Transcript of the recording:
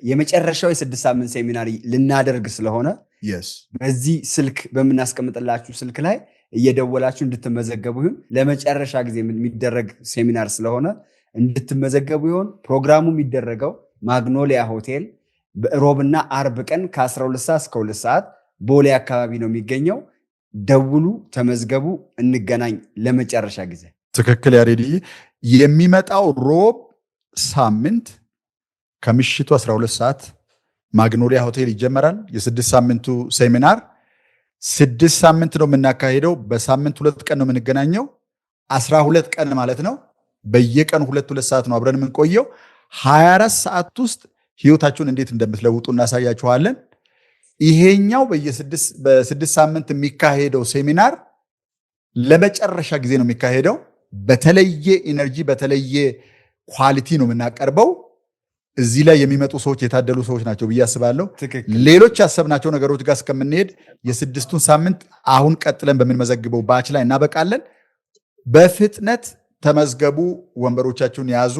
የመጨረሻው የስድስት ሳምንት ሴሚናር ልናደርግ ስለሆነ በዚህ ስልክ በምናስቀምጥላችሁ ስልክ ላይ እየደወላችሁ እንድትመዘገቡ ይሁን። ለመጨረሻ ጊዜ የሚደረግ ሴሚናር ስለሆነ እንድትመዘገቡ ይሁን። ፕሮግራሙ የሚደረገው ማግኖሊያ ሆቴል በሮብና አርብ ቀን ከ12 ሰዓት እስከ 2 ሰዓት ቦሌ አካባቢ ነው የሚገኘው። ደውሉ፣ ተመዝገቡ፣ እንገናኝ ለመጨረሻ ጊዜ። ትክክል ያሬድ። የሚመጣው ሮብ ሳምንት ከምሽቱ 12 ሰዓት ማግኖሊያ ሆቴል ይጀመራል። የስድስት ሳምንቱ ሴሚናር 6 ሳምንት ነው የምናካሄደው። በሳምንት 2 ቀን ነው የምንገናኘው። 12 ቀን ማለት ነው። በየቀኑ 2 ሰዓት ነው አብረን የምንቆየው። 24 ሰዓት ውስጥ ህይወታችሁን እንዴት እንደምትለውጡ እናሳያችኋለን። ይሄኛው በስድስት ሳምንት የሚካሄደው ሴሚናር ለመጨረሻ ጊዜ ነው የሚካሄደው። በተለየ ኢነርጂ በተለየ ኳሊቲ ነው የምናቀርበው። እዚህ ላይ የሚመጡ ሰዎች የታደሉ ሰዎች ናቸው ብዬ አስባለሁ። ሌሎች ያሰብናቸው ነገሮች ጋር እስከምንሄድ የስድስቱን ሳምንት አሁን ቀጥለን በምንመዘግበው ባች ላይ እናበቃለን። በፍጥነት ተመዝገቡ፣ ወንበሮቻችሁን ያዙ።